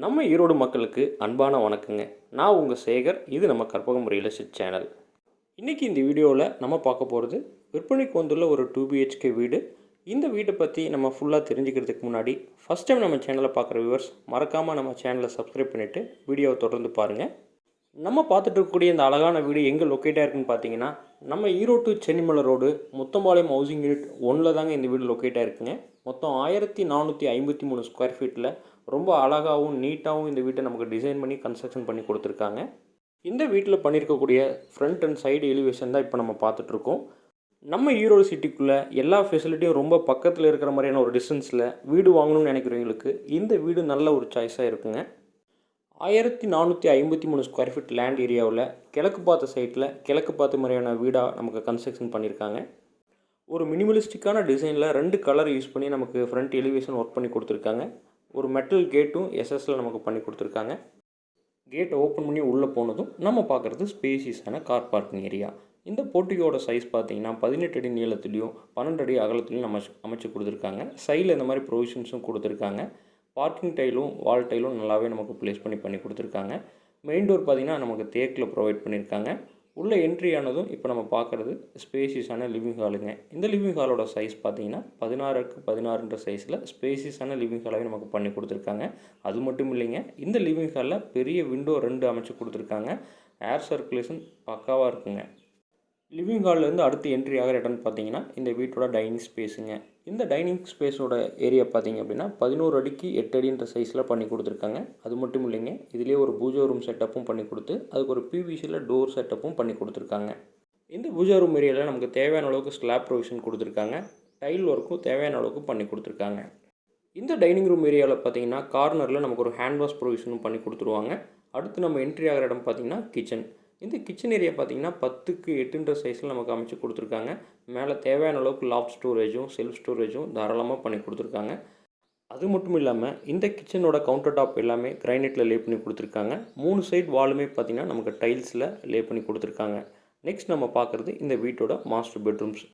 நம்ம ஈரோடு மக்களுக்கு அன்பான வணக்கங்க. நான் உங்கள் சேகர். இது நம்ம கற்பகம் ரியல் எஸ்டேட் சேனல். இன்றைக்கி இந்த வீடியோவில் நம்ம பார்க்க போகிறது விற்பனைக்கு வந்துள்ள ஒரு 2 BHK வீடு. இந்த வீட்டை பற்றி நம்ம ஃபுல்லாக தெரிஞ்சுக்கிறதுக்கு முன்னாடி ஃபஸ்ட் டைம் நம்ம சேனலை பார்க்குற வியூவர்ஸ் மறக்காமல் நம்ம சேனலை சப்ஸ்கிரைப் பண்ணிவிட்டு வீடியோவை தொடர்ந்து பாருங்கள். நம்ம பார்த்துட்டு இருக்கக்கூடிய இந்த அழகான வீடு எங்கே லொக்கேட்டாக இருக்குதுன்னு பார்த்தீங்கன்னா, நம்ம Erode Chennimalai road Muthampalayam housing unit 1ல் தாங்க இந்த வீடு லொக்கேட்டாக இருக்குங்க. மொத்தம் 1453 ஸ்கொயர் ஃபீட்டில் ரொம்ப அழகாகவும் நீட்டாகவும் இந்த வீட்டை நமக்கு டிசைன் பண்ணி கன்ஸ்ட்ரக்ஷன் பண்ணி கொடுத்துருக்காங்க. இந்த வீட்டில் பண்ணியிருக்கக்கூடிய ஃப்ரண்ட் அண்ட் சைடு எலிவேஷன் தான் இப்போ நம்ம பார்த்துட்ருக்கோம். நம்ம ஈரோடு சிட்டிக்குள்ளே எல்லா ஃபெசிலிட்டியும் ரொம்ப பக்கத்தில் இருக்கிற மாதிரியான ஒரு டிஸ்டன்ஸில் வீடு வாங்கணும்னு நினைக்கிறவங்களுக்கு இந்த வீடு நல்ல ஒரு சாய்ஸாக இருக்குங்க. 1453 ஸ்கொயர் ஃபீட் லேண்ட் ஏரியாவில் கிழக்கு பார்த்த சைட்டில் கிழக்கு பார்த்த மாதிரியான வீடாக நமக்கு கன்ஸ்ட்ரக்ஷன் பண்ணியிருக்காங்க. ஒரு மினிமலிஸ்டிக்கான டிசைனில் 2 கலர் யூஸ் பண்ணி நமக்கு ஃப்ரண்ட் எலிவேஷன் ஒர்க் பண்ணி கொடுத்துருக்காங்க. ஒரு மெட்டல் கேட்டும் எஸ்எஸ்சில் நமக்கு பண்ணி கொடுத்துருக்காங்க. கேட்டை ஓப்பன் பண்ணி உள்ளே போனதும் நம்ம பார்க்குறது ஸ்பேசியஸான கார் பார்க்கிங் ஏரியா. இந்த போர்ட்டிகோட சைஸ் பார்த்தீங்கன்னா 18 அடி நீளத்துலேயும் 12 அடி அகலத்துலையும் நம்ம அமைச்சு கொடுத்துருக்காங்க. சைடில் இந்த மாதிரி ப்ரொவிஷன்ஸும் கொடுத்துருக்காங்க. பார்க்கிங் டைலும் வால் டைலும் நல்லாவே நமக்கு ப்ளேஸ் பண்ணி கொடுத்துருக்காங்க. மெயின் டோர் பார்த்திங்கன்னா நமக்கு தேக்கில் ப்ரொவைட் பண்ணியிருக்காங்க. உள்ளே என்ட்ரி ஆனதும் இப்போ நம்ம பார்க்குறது ஸ்பேசியஸான லிவிங் ஹாலுங்க. இந்த லிவிங் ஹாலோட சைஸ் பார்த்திங்கன்னா 16x16 சைஸில் ஸ்பேசியஸான லிவிங் ஹாலாகவே நமக்கு பண்ணி கொடுத்துருக்காங்க. அது மட்டும் இல்லைங்க, இந்த லிவிங் ஹாலில் பெரிய விண்டோ 2 அமைச்சு கொடுத்துருக்காங்க. ஏர் சர்க்குலேஷன் பக்காவாக இருக்குங்க. லிவிங் ஹால்லேருந்து அடுத்து என்ட்ரி ஆகிற இடம்னு பார்த்தீங்கன்னா இந்த வீட்டோட டைனிங் ஸ்பேஸுங்க. இந்த டைனிங் ஸ்பேஸோட ஏரியா பார்த்திங்க அப்படின்னா 11 அடிக்கு 8 அடின்ற சைஸில் பண்ணி கொடுத்துருக்காங்க. அது மட்டும் இல்லைங்க, இதிலே ஒரு பூஜா ரூம் செட்டப்பும் பண்ணி கொடுத்து அதுக்கு ஒரு பிவிசியில் டோர் செட்டப்பும் பண்ணி கொடுத்துருக்காங்க. இந்த பூஜா ரூம் ஏரியாவில் நமக்கு தேவையான அளவுக்கு ஸ்லாப் ப்ரொவிஷன் கொடுத்துருக்காங்க. டைல் ஒர்க்கும் தேவையான அளவுக்கு பண்ணி கொடுத்துருக்காங்க. இந்த டைனிங் ரூம் ஏரியாவில் பார்த்திங்கன்னா கார்னரில் நமக்கு ஒரு ஹேண்ட் வாஷ் ப்ரொவிஷனும் பண்ணி கொடுத்துருவாங்க. அடுத்து நம்ம என்ட்ரி ஆகிற இடம் பார்த்திங்கன்னா கிச்சன். இந்த கிச்சன் ஏரியா பார்த்திங்கன்னா 10x8 சைஸில் நமக்கு அமைச்சு கொடுத்துருக்காங்க. மேலே தேவையான அளவுக்கு லாப் ஸ்டோரேஜும் செல்ஃப் ஸ்டோரேஜும் தாராளமாக பண்ணி கொடுத்துருக்காங்க. அது மட்டும் இல்லாமல் இந்த கிச்சனோட கவுண்டர் டாப் எல்லாமே கிரைனைட்டில் லே பண்ணி கொடுத்துருக்காங்க. 3 சைடு வாலுமே பார்த்திங்கன்னா நமக்கு டைல்ஸில் லே பண்ணி கொடுத்துருக்காங்க. நெக்ஸ்ட் நம்ம பார்க்குறது இந்த வீட்டோட master bedrooms.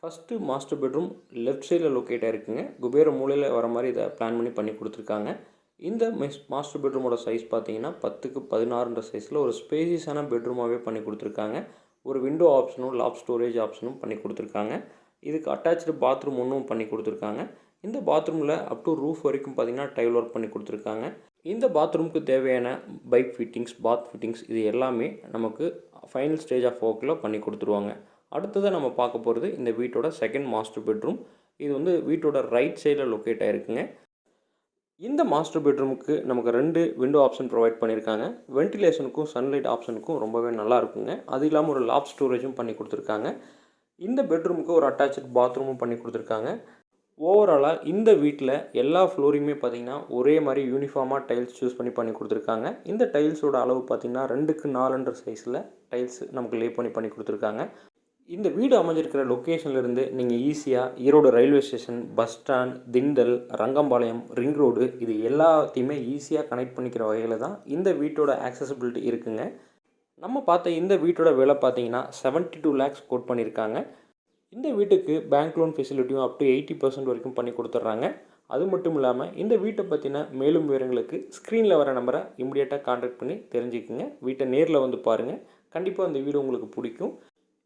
First master bedroom left சைடில் லொக்கேட்டாக இருக்குங்க. குபேர மூலையில் வர மாதிரி இதை பிளான் பண்ணி கொடுத்துருக்காங்க. இந்த மாஸ்டர் பெட்ரூமோட சைஸ் பார்த்தீங்கன்னா 10x16 சைஸில் ஒரு ஸ்பேசியஸான பெட்ரூமாகவே பண்ணி கொடுத்துருக்காங்க. ஒரு விண்டோ ஆப்ஷனும் லாப் ஸ்டோரேஜ் ஆப்ஷனும் பண்ணி கொடுத்துருக்காங்க. இதுக்கு அட்டாச்சு பாத்ரூம் ஒன்றும் பண்ணி கொடுத்துருக்காங்க. இந்த பாத்ரூமில் அப் டு ரூஃப் வரைக்கும் பார்த்திங்கன்னா டைல் ஒர்க் பண்ணி கொடுத்துருக்காங்க. இந்த பாத்ரூமுக்கு தேவையான பைப் ஃபிட்டிங்ஸ், பாத் ஃபிட்டிங்ஸ் இது எல்லாமே நமக்கு ஃபைனல் ஸ்டேஜ் ஆஃப் ஒர்க்கில் பண்ணி கொடுத்துருவாங்க. அடுத்ததாக நம்ம பார்க்க போகிறது இந்த வீட்டோட செகண்ட் மாஸ்டர் பெட்ரூம். இது வீட்டோட ரைட் சைடில் லொக்கேட் ஆகிருக்குங்க. இந்த மாஸ்டர் பெட்ரூமுக்கு நமக்கு 2 விண்டோ ஆப்ஷன் ப்ரொவைட் பண்ணியிருக்காங்க. வென்டிலேஷனுக்கும் சன்லைட் ஆப்ஷனுக்கும் ரொம்பவே நல்லா இருக்குங்க. அது இல்லாமல் ஒரு லாப் ஸ்டோரேஜும் பண்ணி கொடுத்துருக்காங்க. இந்த பெட்ரூமுக்கு ஒரு அட்டாச்சு பாத்ரூமும் பண்ணி கொடுத்துருக்காங்க. ஓவராலாக இந்த வீட்டில் எல்லா ஃப்ளோரையுமே பார்த்திங்கன்னா ஒரே மாதிரி யூனிஃபார்மாக டைல்ஸ் சூஸ் பண்ணி கொடுத்துருக்காங்க. இந்த டைல்ஸோட அளவு பார்த்திங்கன்னா 2x4 சைஸில் டைல்ஸ் நமக்கு லே பண்ணி கொடுத்துருக்காங்க. இந்த வீடு அமைஞ்சிருக்கிற லொக்கேஷன்லேருந்து நீங்கள் ஈஸியாக Erode railway station, bus stand, Thindal, Rangampalayam, ring road இது எல்லாத்தையுமே ஈஸியாக கனெக்ட் பண்ணிக்கிற வகையில் தான் இந்த வீட்டோட ஆக்சசிபிலிட்டி இருக்குங்க. நம்ம பார்த்த இந்த வீட்டோட விலை பார்த்தீங்கன்னா 72 lakhs கோட் பண்ணியிருக்காங்க. இந்த வீட்டுக்கு பேங்க் லோன் ஃபெசிலிட்டியும் அப் டு 80% வரைக்கும் பண்ணி கொடுத்துட்றாங்க. அது மட்டும் இல்லாமல் இந்த வீட்டை பற்றின மேலும் விவரங்களுக்கு ஸ்க்ரீனில் வர நம்பரை இமிடியேட்டாக கான்டாக்ட் பண்ணி தெரிஞ்சுக்குங்க. வீட்டை நேரில் வந்து பாருங்கள். கண்டிப்பாக அந்த வீடு உங்களுக்கு பிடிக்கும்.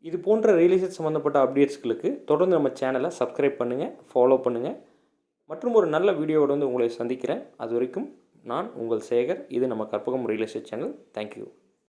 இது போன்ற ரியல் எஸ்டேட் சம்மந்தப்பட்ட அப்டேட்ஸ்களுக்கு தொடர்ந்து நம்ம சேனலை சப்ஸ்கிரைப் பண்ணுங்கள், ஃபாலோ பண்ணுங்கள். மற்றும் ஒரு நல்ல வீடியோவோடு உங்களை சந்திக்கிறேன். அது வரைக்கும் நான் உங்கள் சேகர். இது நம்ம Karpagam real estate channel. Thank you.